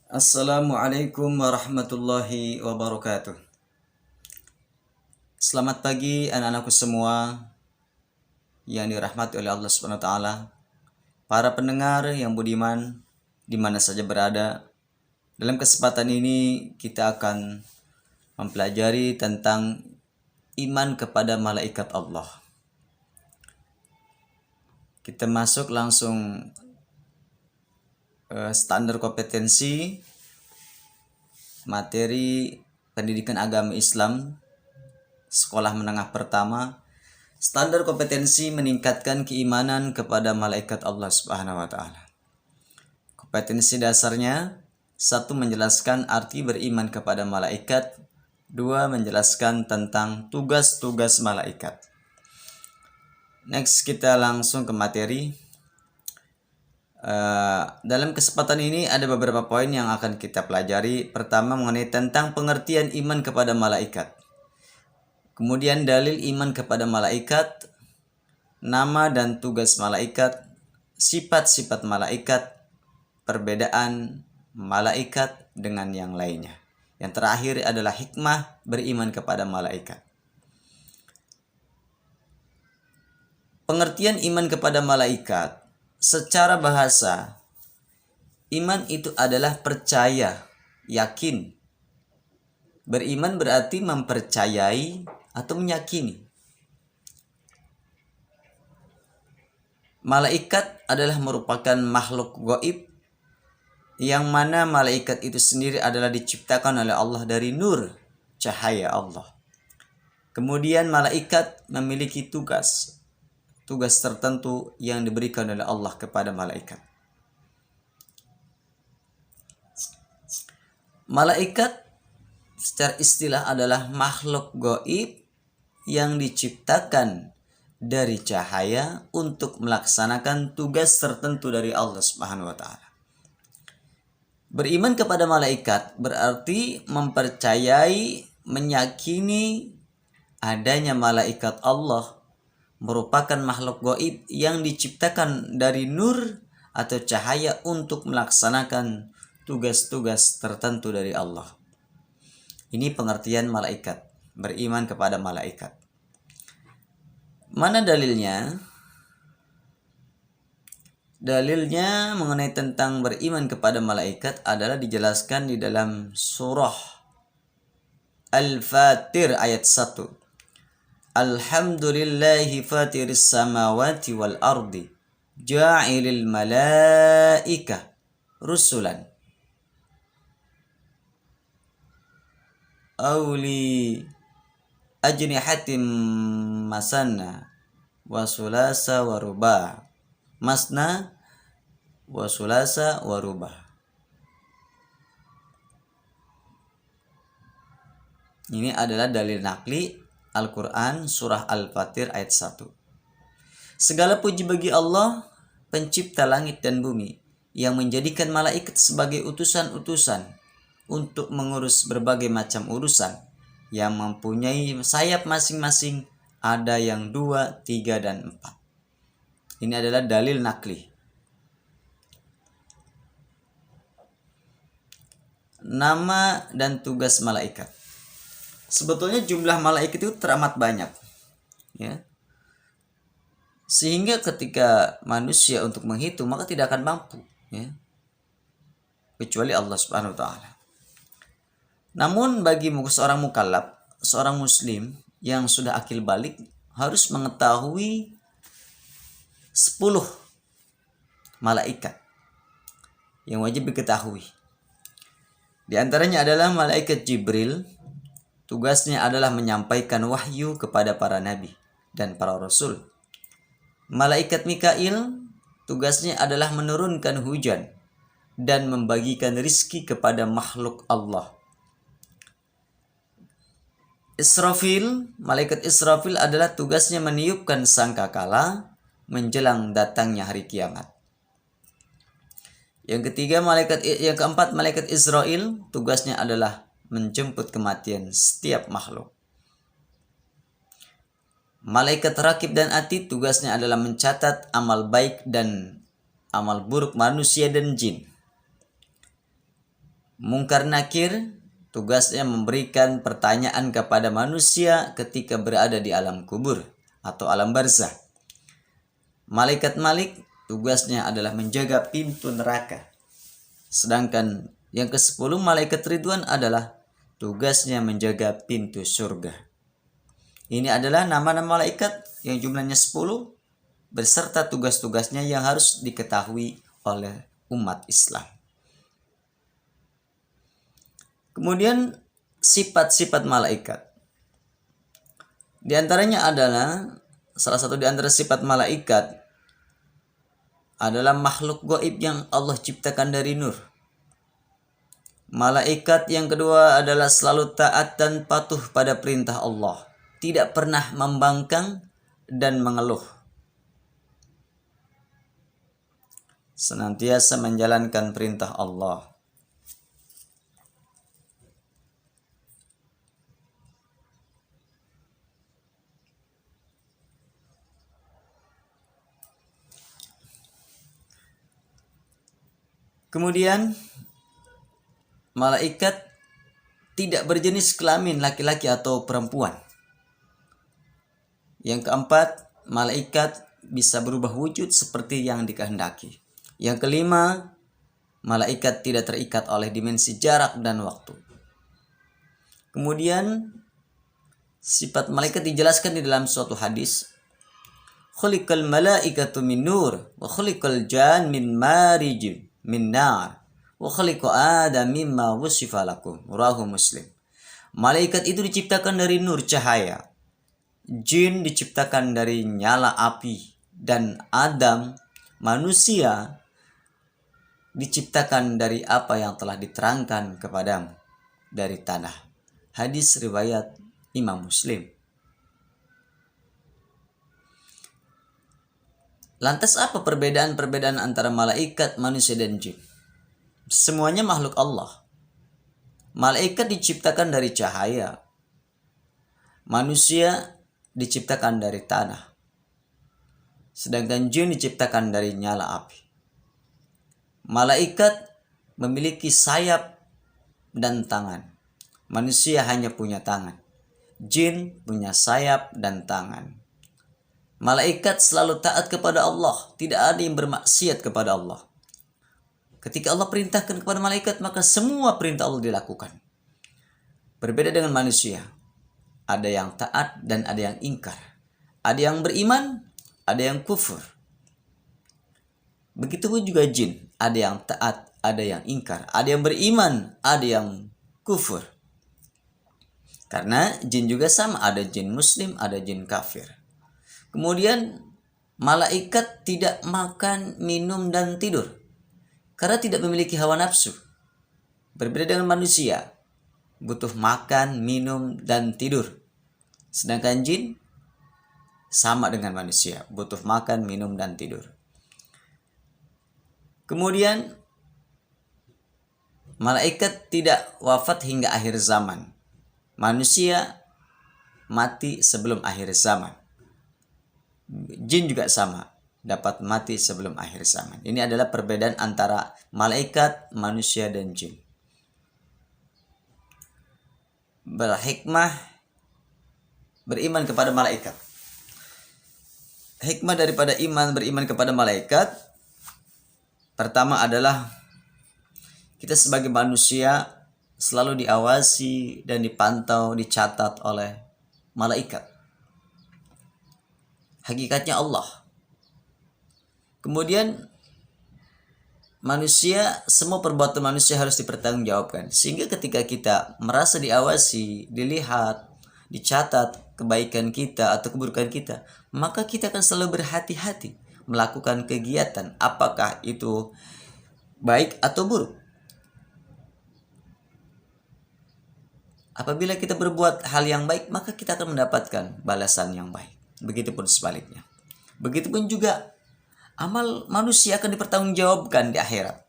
Assalamualaikum warahmatullahi wabarakatuh. Selamat pagi anak-anakku semua yang dirahmati oleh Allah Subhanahu wa taala. Para pendengar yang budiman di mana saja berada. Dalam kesempatan ini kita akan mempelajari tentang iman kepada malaikat Allah. Kita masuk langsung standar kompetensi materi pendidikan agama Islam sekolah menengah pertama. Standar kompetensi meningkatkan keimanan kepada malaikat Allah Subhanahu wa taala. Kompetensi dasarnya: 1. Menjelaskan arti beriman kepada malaikat. 2. Menjelaskan tentang tugas-tugas malaikat. Next, kita langsung ke materi. Dalam kesempatan ini ada beberapa poin yang akan kita pelajari. Pertama, mengenai tentang pengertian iman kepada malaikat. Kemudian dalil iman kepada malaikat, nama dan tugas malaikat, sifat-sifat malaikat, perbedaan malaikat dengan yang lainnya. Yang terakhir adalah hikmah beriman kepada malaikat. Pengertian iman kepada malaikat secara bahasa, iman itu adalah percaya, yakin. Beriman berarti mempercayai atau meyakini. Malaikat adalah merupakan makhluk gaib yang mana malaikat itu sendiri adalah diciptakan oleh Allah dari nur, cahaya Allah. Kemudian malaikat memiliki tugas tertentu yang diberikan oleh Allah kepada malaikat. Malaikat secara istilah adalah makhluk gaib yang diciptakan dari cahaya untuk melaksanakan tugas tertentu dari Allah Subhanahu wa taala. Beriman kepada malaikat berarti mempercayai, meyakini adanya malaikat Allah merupakan makhluk gaib yang diciptakan dari nur atau cahaya untuk melaksanakan tugas-tugas tertentu dari Allah. Ini pengertian malaikat, beriman kepada malaikat. Mana dalilnya? Dalilnya mengenai tentang beriman kepada malaikat adalah dijelaskan di dalam surah Al-Fatir ayat 1. Alhamdulillahi fatiris samawati wal ardi ja'ilil malaika rusulan auli ajnihatim masanna wa sulasa wa ruba. Masna wa sulasa wa ruba. Ini adalah dalil nakli Al-Quran surah Al-Fatir ayat 1. Segala puji bagi Allah, pencipta langit dan bumi, yang menjadikan malaikat sebagai utusan-utusan untuk mengurus berbagai macam urusan, yang mempunyai sayap masing-masing, ada yang 2, 3, dan 4. Ini adalah dalil nakli. Nama dan tugas malaikat. Sebetulnya jumlah malaikat itu teramat banyak, ya. Sehingga ketika manusia untuk menghitung maka tidak akan mampu, ya. Kecuali Allah Subhanahu wa taala. Namun bagi seorang mukallaf, seorang muslim yang sudah akil balik harus mengetahui 10 malaikat yang wajib diketahui. Di antaranya adalah malaikat Jibril, tugasnya adalah menyampaikan wahyu kepada para nabi dan para rasul. Malaikat Mikail, tugasnya adalah menurunkan hujan dan membagikan rizki kepada makhluk Allah. Israfil, malaikat Israfil adalah tugasnya meniupkan sangkakala menjelang datangnya hari kiamat. Yang keempat malaikat Israel, tugasnya adalah menjemput kematian setiap makhluk. Malaikat Rakib dan Atid, tugasnya adalah mencatat amal baik dan amal buruk manusia dan jin. Munkar Nakir tugasnya memberikan pertanyaan kepada manusia ketika berada di alam kubur atau alam barzah. Malaikat Malik tugasnya adalah menjaga pintu neraka. Sedangkan yang ke-10 malaikat Ridwan adalah tugasnya menjaga pintu surga. Ini adalah nama-nama malaikat yang jumlahnya 10 beserta tugas-tugasnya yang harus diketahui oleh umat Islam. Kemudian sifat-sifat malaikat. Di antaranya adalah salah satu di antara sifat malaikat adalah makhluk gaib yang Allah ciptakan dari nur. Malaikat yang kedua adalah selalu taat dan patuh pada perintah Allah, tidak pernah membangkang dan mengeluh. Senantiasa menjalankan perintah Allah. Kemudian malaikat tidak berjenis kelamin laki-laki atau perempuan. Yang keempat, malaikat bisa berubah wujud seperti yang dikehendaki. Yang kelima, malaikat tidak terikat oleh dimensi jarak dan waktu. Kemudian sifat malaikat dijelaskan di dalam suatu hadis. Khuliqal malaikatu min nur wa khuliqal jan min marij min nar wa khuliqa adam mimma wusifa lakum. Rawahu Muslim. Malaikat itu diciptakan dari nur cahaya. Jin diciptakan dari nyala api dan Adam manusia diciptakan dari apa yang telah diterangkan kepadamu dari tanah. Hadis riwayat Imam Muslim. Lantas apa perbedaan-perbedaan antara malaikat, manusia, dan jin? Semuanya makhluk Allah. Malaikat diciptakan dari cahaya. Manusia diciptakan dari tanah. Sedangkan jin diciptakan dari nyala api. Malaikat memiliki sayap dan tangan. Manusia hanya punya tangan. Jin punya sayap dan tangan. Malaikat selalu taat kepada Allah, tidak ada yang bermaksiat kepada Allah. Ketika Allah perintahkan kepada malaikat, maka semua perintah Allah dilakukan. Berbeda dengan manusia, ada yang taat dan ada yang ingkar. Ada yang beriman, ada yang kufur. Begitupun juga jin, ada yang taat, ada yang ingkar. Ada yang beriman, ada yang kufur. Karena jin juga sama, ada jin muslim, ada jin kafir. Kemudian malaikat tidak makan, minum, dan tidur karena tidak memiliki hawa nafsu. Berbeda dengan manusia, butuh makan, minum, dan tidur. Sedangkan jin sama dengan manusia, butuh makan, minum, dan tidur. Kemudian malaikat tidak wafat hingga akhir zaman. Manusia mati sebelum akhir zaman. Jin juga sama, dapat mati sebelum akhir zaman. Ini adalah perbedaan antara malaikat, manusia, dan jin. Berhikmah beriman kepada malaikat. Hikmah daripada beriman kepada malaikat, pertama adalah kita sebagai manusia selalu diawasi dan dipantau, dicatat oleh malaikat. Hakikatnya Allah. Kemudian manusia, semua perbuatan manusia harus dipertanggungjawabkan. Sehingga ketika kita merasa diawasi, dilihat, dicatat kebaikan kita atau keburukan kita, maka kita akan selalu berhati-hati melakukan kegiatan, apakah itu baik atau buruk. Apabila kita berbuat hal yang baik, maka kita akan mendapatkan balasan yang baik. Begitupun sebaliknya. Begitupun juga amal manusia akan dipertanggungjawabkan di akhirat.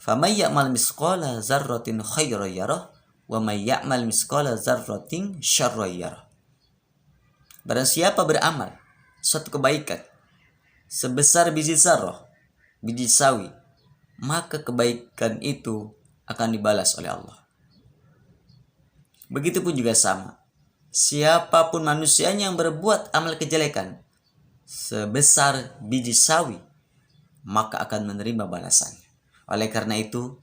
Faman ya'mal misqala dzarratin khairan yarah wa may ya'mal misqala dzarratin syarran yarah. Barang siapa beramal suatu kebaikan sebesar biji zarrah, biji sawi, maka kebaikan itu akan dibalas oleh Allah. Begitupun juga sama, siapapun manusianya yang berbuat amal kejelekan sebesar biji sawi, maka akan menerima balasannya. Oleh karena itu,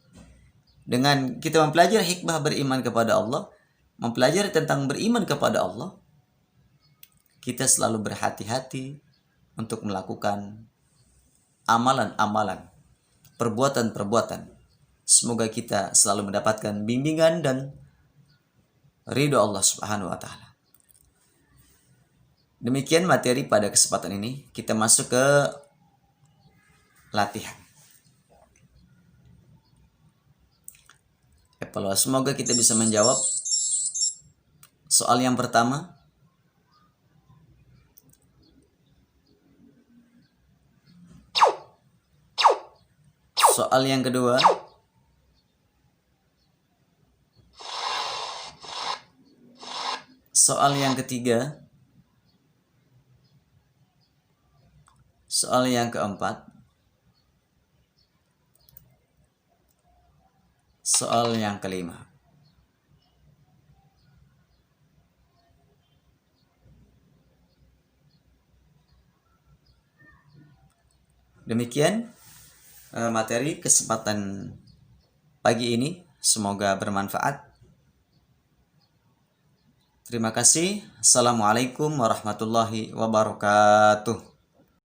dengan kita mempelajari hikmah beriman kepada Allah, mempelajari tentang beriman kepada Allah, kita selalu berhati-hati untuk melakukan amalan-amalan, perbuatan-perbuatan. Semoga kita selalu mendapatkan bimbingan dan ridho Allah Subhanahu wa taala. Demikian materi pada kesempatan ini. Kita masuk ke latihan. Evaluasi, semoga kita bisa menjawab soal yang pertama. Soal yang kedua. Soal yang ketiga. Soal yang keempat. Soal yang kelima. Demikian materi kesempatan pagi ini, semoga bermanfaat. Terima kasih. Assalamualaikum warahmatullahi wabarakatuh.